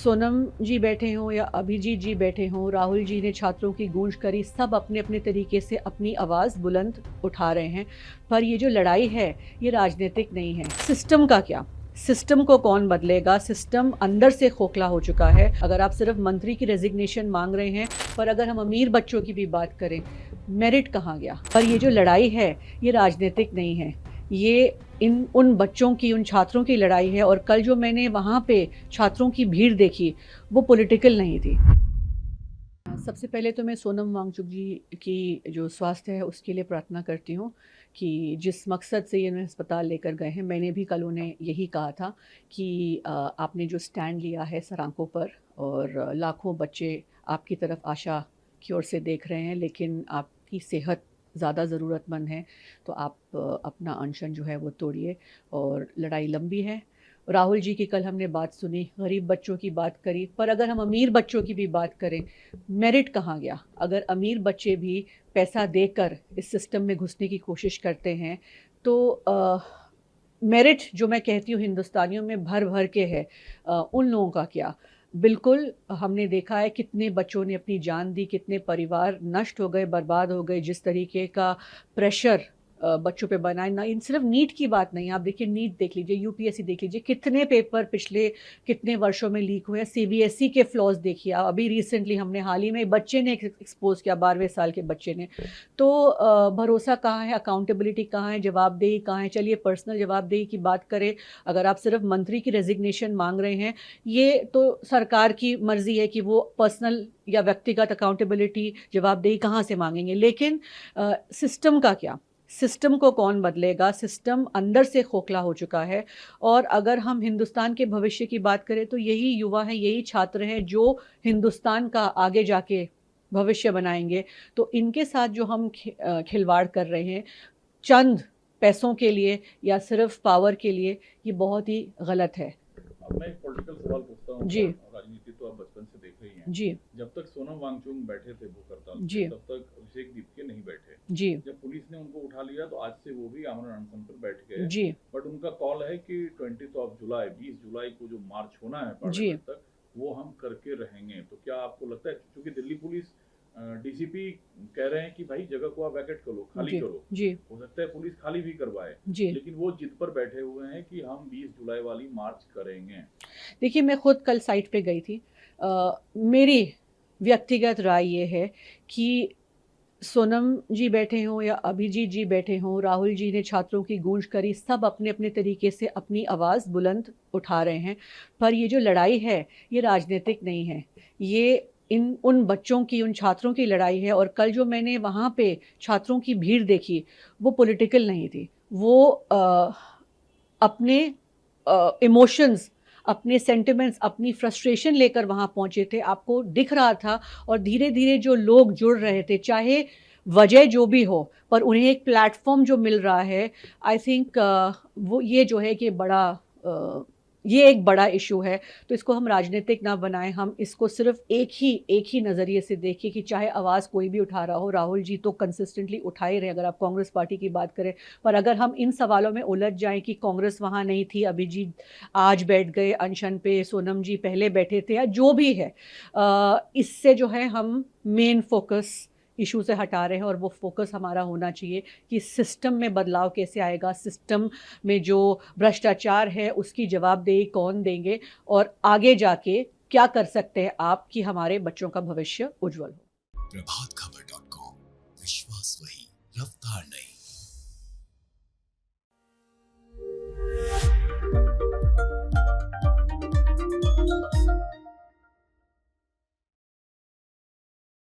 सोनम जी बैठे हों या अभिजीत जी बैठे हों, राहुल जी ने छात्रों की गूंज करी, सब अपने अपने तरीके से अपनी आवाज़ बुलंद उठा रहे हैं। पर ये जो लड़ाई है ये राजनीतिक नहीं है। सिस्टम का क्या, सिस्टम को कौन बदलेगा? सिस्टम अंदर से खोखला हो चुका है। अगर आप सिर्फ मंत्री की रेजिग्नेशन मांग रहे हैं, पर अगर हम अमीर बच्चों की भी बात करें, मेरिट कहाँ गया? पर ये जो लड़ाई है ये राजनीतिक नहीं है, ये उन बच्चों की, उन छात्रों की लड़ाई है। और कल जो मैंने वहाँ पे छात्रों की भीड़ देखी वो पॉलिटिकल नहीं थी। सबसे पहले तो मैं सोनम वांगचुक जी की जो स्वास्थ्य है उसके लिए प्रार्थना करती हूँ कि जिस मकसद से ये उन्हें अस्पताल लेकर गए हैं, मैंने भी कल उन्हें यही कहा था कि आपने जो स्टैंड लिया है सड़कों पर, और लाखों बच्चे आपकी तरफ आशा की ओर से देख रहे हैं, लेकिन आपकी सेहत ज़्यादा ज़रूरतमंद है, तो आप अपना अनशन जो है वो तोड़िए। और लड़ाई लंबी है। राहुल जी की कल हमने बात सुनी, गरीब बच्चों की बात करी, पर अगर हम अमीर बच्चों की भी बात करें, मेरिट कहाँ गया? अगर अमीर बच्चे भी पैसा देकर इस सिस्टम में घुसने की कोशिश करते हैं तो मेरिट जो मैं कहती हूँ हिंदुस्तानियों में भर भर के है, उन लोगों का क्या? बिल्कुल, हमने देखा है कितने बच्चों ने अपनी जान दी, कितने परिवार नष्ट हो गए, बर्बाद हो गए। जिस तरीके का प्रेशर बच्चों पे बनाए ना, इन सिर्फ नीट की बात नहीं, आप देखिए नीट देख लीजिए, यूपीएससी देख लीजिए, कितने पेपर पिछले कितने वर्षों में लीक हुए हैं। सीबीएसई के फ्लॉज देखिए, अभी रिसेंटली हमने हाल ही में बच्चे ने एक्सपोज किया, 12वें साल के बच्चे ने। तो भरोसा कहाँ है, अकाउंटेबिलिटी कहाँ है, जवाबदेही कहाँ है? चलिए पर्सनल जवाबदेही की बात करें, अगर आप सिर्फ मंत्री की रेजिग्नेशन मांग रहे हैं, ये तो सरकार की मर्जी है कि वो पर्सनल या व्यक्तिगत अकाउंटेबिलिटी, जवाबदेही कहाँ से मांगेंगे। लेकिन सिस्टम का क्या? सिस्टम को कौन बदलेगा? सिस्टम अंदर से खोखला हो चुका है। और अगर हम हिंदुस्तान के भविष्य की बात करें तो यही युवा हैं, यही छात्र हैं जो हिंदुस्तान का आगे जाके भविष्य बनाएंगे। तो इनके साथ जो हम खिलवाड़ कर रहे हैं चंद पैसों के लिए या सिर्फ पावर के लिए, ये बहुत ही गलत है। अब मैं एक पॉलिटिकल सवाल पूछता हूँ। जी। राजनीति तो आप बचपन से देख रही हैं। जी। जब तक सोनम वांगचुक बैठे थे भूख हड़ताल जी। पे, तब तक अभिषेक दीपके नहीं बैठे। जी। जब पुलिस ने उनको उठा लिया तो आज से वो भी आमरण अनशन पर बैठ गए। जी। बट उनका कॉल है कि 20 जुलाई 20 जुलाई को जो मार्च होना है जी। पार्लियामेंट तक, वो हम करके रहेंगे। तो क्या आपको लगता है, क्योंकि दिल्ली पुलिस डीसीपी कह रहे हैं कि भाई जगह को आप वैकेट करो, खाली करो। जी। हो सकता है पुलिस खाली भी करवाए, जी। लेकिन वो जिद पर बैठे हुए हैं कि हम 20 जुलाई वाली मार्च करेंगे। देखिए, मैं खुद कल साइट पे गई थी। मेरी व्यक्तिगत राय ये है कि सोनम जी बैठे हों या अभिजीत जी बैठे हों, राहुल जी ने छात्रों की गूंज करी, सब अपने अपने तरीके से अपनी आवाज़ बुलंद उठा रहे हैं। पर ये जो लड़ाई है ये राजनीतिक नहीं है, ये उन बच्चों की, उन छात्रों की लड़ाई है। और कल जो मैंने वहाँ पे छात्रों की भीड़ देखी वो पॉलिटिकल नहीं थी, वो अपने इमोशंस, अपने सेंटिमेंट्स, अपनी फ्रस्ट्रेशन लेकर वहाँ पहुँचे थे। आपको दिख रहा था। और धीरे धीरे जो लोग जुड़ रहे थे, चाहे वजह जो भी हो, पर उन्हें एक प्लेटफॉर्म जो मिल रहा है, आई थिंक वो ये जो है कि ये एक बड़ा इशू है। तो इसको हम राजनीतिक ना बनाएं, हम इसको सिर्फ एक ही नज़रिए से देखें कि चाहे आवाज़ कोई भी उठा रहा हो, राहुल जी तो कंसिस्टेंटली उठा ही रहे अगर आप कांग्रेस पार्टी की बात करें। पर अगर हम इन सवालों में उलझ जाएं कि कांग्रेस वहाँ नहीं थी, अभिजीत आज बैठ गए अनशन पे, सोनम जी पहले बैठे थे, या जो भी है, इससे जो है हम मेन फोकस इशू से हटा रहे हैं। और वो फोकस हमारा होना चाहिए कि सिस्टम में बदलाव कैसे आएगा, सिस्टम में जो भ्रष्टाचार है उसकी जवाबदेही कौन देंगे, और आगे जाके क्या कर सकते हैं आप कि हमारे बच्चों का भविष्य उज्जवल हो। प्रभातखबर.com, विश्वास वही, रफ्तार नहीं।